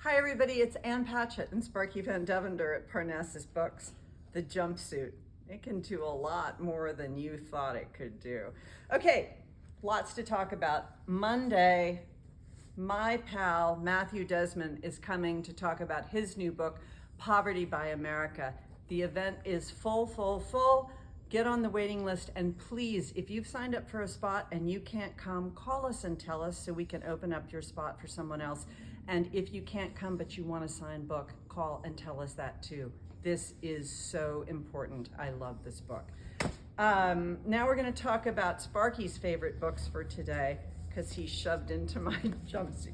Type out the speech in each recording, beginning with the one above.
Hi everybody, it's Ann Patchett and Sparky Van Devender at Parnassus Books. The jumpsuit. It can do a lot more than you thought it could do. Okay, lots to talk about. Monday, my pal Matthew Desmond is coming to talk about his new book, Poverty by America. The event is full. Get on the waiting list, and please, if you've signed up for a spot and you can't come, call us and tell us so we can open up your spot for someone else. And if you can't come but you want a signed book, call and tell us that too. This is so important. I love this book. Now we're going to talk about Sparky's favorite books for today, because he shoved into my jumpsuit.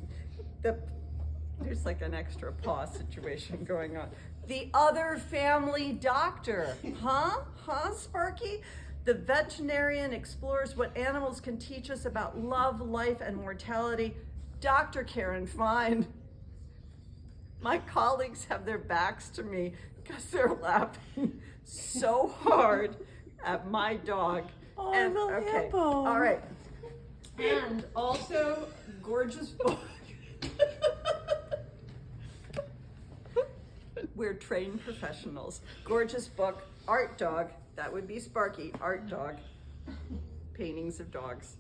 There's like an extra paw situation going on. The Other Family Doctor. Huh, Sparky? The veterinarian explores what animals can teach us about love, life, and mortality. Dr. Karen Fine. My colleagues have their backs to me because they're laughing so hard at my dog. Oh, And okay, all right. And also, gorgeous book. We're trained professionals. Gorgeous book, art dog. That would be Sparky, art dog. Paintings of dogs.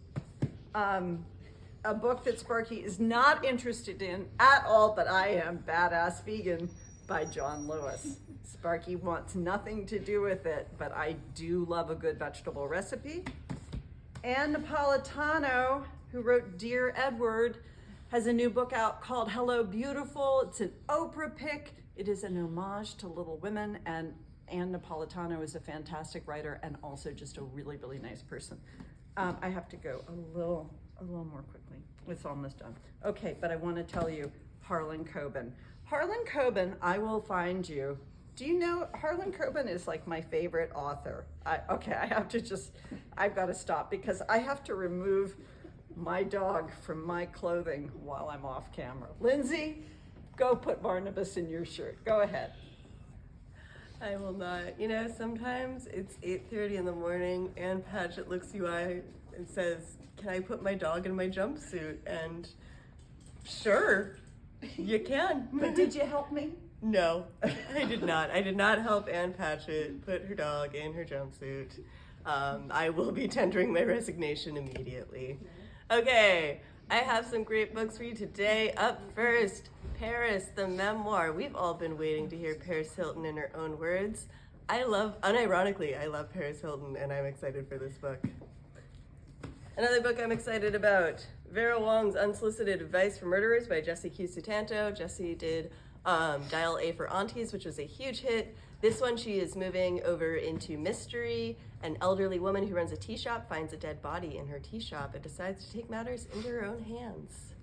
A book that Sparky is not interested in at all, but I am, Badass Vegan by John Lewis. Sparky wants nothing to do with it, but I do love a good vegetable recipe. Ann Napolitano, who wrote Dear Edward, has a new book out called Hello Beautiful. It's an Oprah pick. It is an homage to Little Women, and Ann Napolitano is a fantastic writer and also just a really nice person. I have to go a little more quickly. It's almost done. Okay, but I want to tell you, Harlan Coben. Harlan Coben, I will find you. Do you know, Harlan Coben is like my favorite author. I've got to stop because I have to remove my dog from my clothing while I'm off camera. Lindsay, go put Barnabas in your shirt. Go ahead. I will not. You know, sometimes it's 8:30 in the morning and Patchett looks you eye and says, "Can I put my dog in my jumpsuit?" And sure, you can. But did you help me? No, I did not. I did not help Ann Patchett put her dog in her jumpsuit. I will be tendering my resignation immediately. Okay, I have some great books for you today. Up first, Paris, the memoir. We've all been waiting to hear Paris Hilton in her own words. Unironically, I love Paris Hilton, and I'm excited for this book. Another book I'm excited about, Vera Wong's Unsolicited Advice for Murderers by Jessie Q. Sutanto. Jessie did Dial A for Aunties, which was a huge hit. This one, she is moving over into mystery. An elderly woman who runs a tea shop finds a dead body in her tea shop and decides to take matters into her own hands.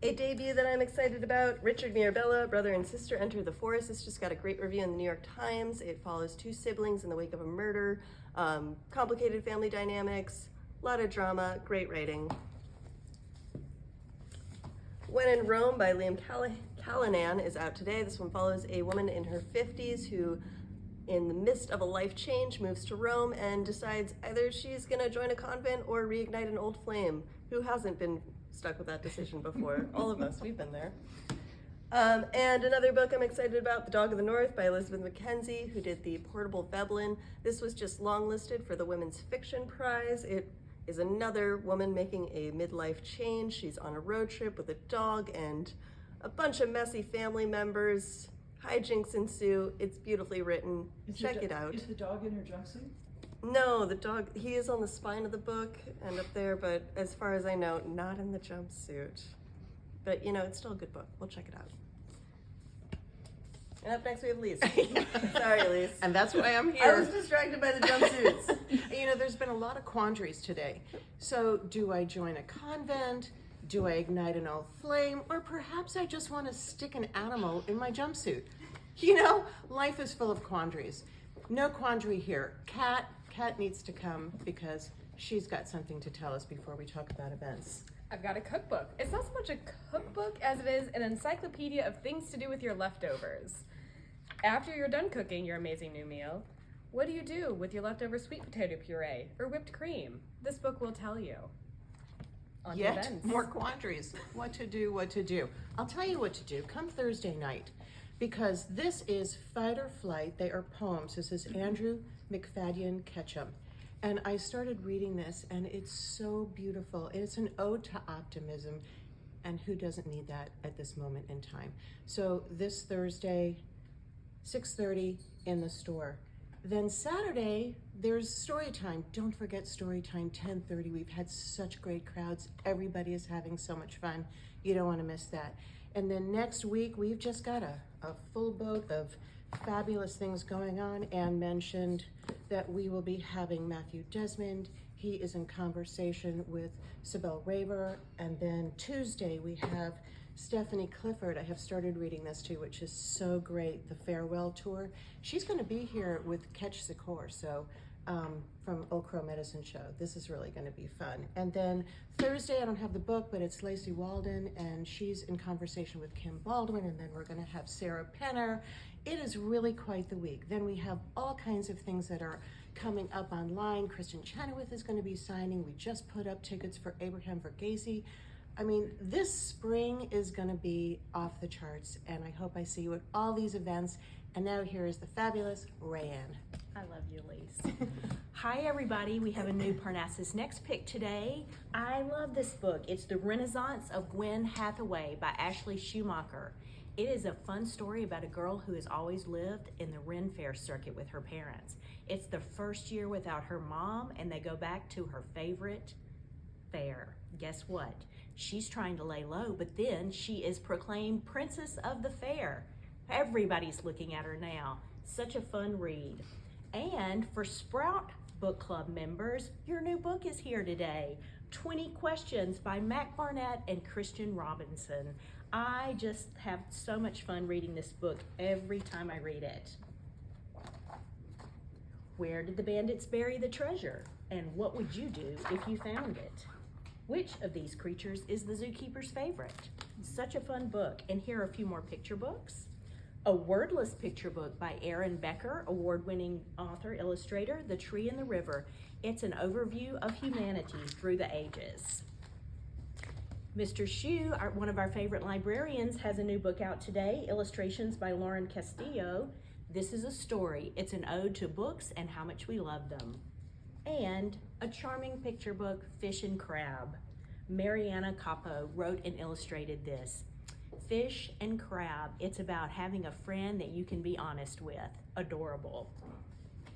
A debut that I'm excited about, Richard Mirabella, Brother and Sister Enter the Forest. This just got a great review in the New York Times. It follows two siblings in the wake of a murder, complicated family dynamics, a lot of drama, great writing. When in Rome by Liam Callanan is out today. This one follows a woman in her 50s who, in the midst of a life change, moves to Rome and decides either she's gonna join a convent or reignite an old flame. Who hasn't been stuck with that decision before? All of us, we've been there. And another book I'm excited about, The Dog of the North by Elizabeth Mackenzie, who did The Portable Veblen. This was just longlisted for the Women's Fiction Prize. It is another woman making a midlife change. She's on a road trip with a dog and a bunch of messy family members. Hijinks ensue. It's beautifully written. Check it out. Is the dog in her jumpsuit? No, the dog, he is on the spine of the book and up there, but as far as I know, not in the jumpsuit. But you know, it's still a good book. We'll check it out. And up next we have Lise. Sorry, Lise. And that's why I'm here. I was distracted by the jumpsuits. You know, there's been a lot of quandaries today. So do I join a convent? Do I ignite an old flame? Or perhaps I just want to stick an animal in my jumpsuit? You know, life is full of quandaries. No quandary here. Kat needs to come because she's got something to tell us before we talk about events. I've got a cookbook. It's not so much a cookbook as it is an encyclopedia of things to do with your leftovers. After you're done cooking your amazing new meal, what do you do with your leftover sweet potato puree or whipped cream? This book will tell you. On to Yet events. more quandaries. What to do, what to do. I'll tell you what to do. Come Thursday night, because this is Fight or Flight. They are poems. This is Andrew McFadden Ketchum. And I started reading this, and it's so beautiful. It's an ode to optimism, and who doesn't need that at this moment in time? So this Thursday, 6:30 in the store. Then Saturday, there's story time. Don't forget story time, 10:30. We've had such great crowds. Everybody is having so much fun. You don't want to miss that. And then next week, we've just got a full boat of fabulous things going on. Anne mentioned that we will be having Matthew Desmond. He is in conversation with Sibel Raver. And then Tuesday, we have Stephanie Clifford. I have started reading this too, which is so great, the Farewell Tour. She's going to be here with Catch Sikor, so from Oak Crow Medicine Show. This is really going to be fun. And then Thursday, I don't have the book, but it's Lacey Walden, and she's in conversation with Kim Baldwin, and then we're going to have Sarah Penner. It is really quite the week. Then we have all kinds of things that are coming up online. Kristen Chenoweth is going to be signing. We just put up tickets for Abraham Verghese. I mean, this spring is going to be off the charts, and I hope I see you at all these events. And now here is the fabulous Rayanne. I love you, Lise. Hi, everybody. We have a new Parnassus Next Pick today. I love this book. It's The Renaissance of Gwen Hathaway by Ashley Schumacher. It is a fun story about a girl who has always lived in the Ren Fair circuit with her parents. It's the first year without her mom, and they go back to her favorite fair. Guess what? She's trying to lay low, but then she is proclaimed Princess of the Fair. Everybody's looking at her now. Such a fun read. And for Sprout Book Club members, your new book is here today. 20 Questions by Mac Barnett and Christian Robinson. I just have so much fun reading this book every time I read it. Where did the bandits bury the treasure? And what would you do if you found it? Which of these creatures is the zookeeper's favorite? Such a fun book. And here are a few more picture books. A wordless picture book by Erin Becker, award-winning author, illustrator, The Tree and the River. It's an overview of humanity through the ages. Mr. Shu, one of our favorite librarians, has a new book out today, illustrations by Lauren Castillo. This is a story. It's an ode to books and how much we love them. And a charming picture book, Fish and Crab. Mariana Capo wrote and illustrated this. Fish and Crab, it's about having a friend that you can be honest with. Adorable.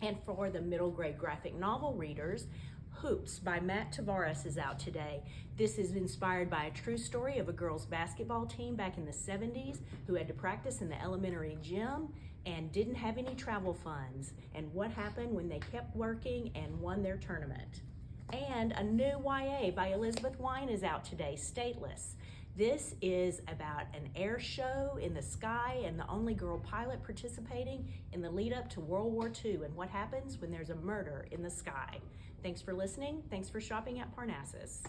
And for the middle grade graphic novel readers, Hoops by Matt Tavares is out today. This is inspired by a true story of a girls' basketball team back in the 70s who had to practice in the elementary gym and didn't have any travel funds, and what happened when they kept working and won their tournament. And a new YA by Elizabeth Wine is out today, Stateless. This is about an air show in the sky and the only girl pilot participating in the lead up to World War II and what happens when there's a murder in the sky. Thanks for listening. Thanks for shopping at Parnassus.